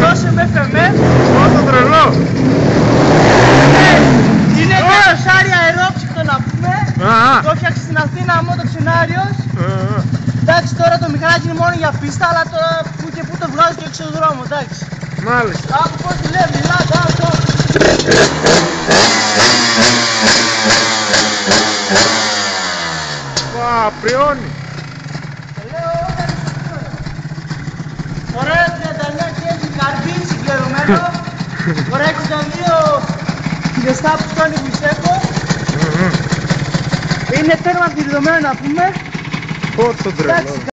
Δώσε με φεμέ. Όσο τρελό. Είναι καροσάρι αερόψυκτο να πούμε. Το έφτιαξε στην Αθήνα μόνο το Ξενάριος. Εντάξει, τώρα το μηχανάκι είναι μόνο για πίστα, αλλά τώρα που και που το βγάζω και έξω δρόμο, εντάξει. Μάλιστα. Άκου πώς δουλεύει, λάτα, αυτό. Πριώνει. Ωραία 39 και έχει καρμπίτσι συγκλερωμένο. Ωραία 62 χιλιοστά που στώνει βουσέκο. Είναι τέρμα πυριδωμένο να πούμε. Πόσο τρελό.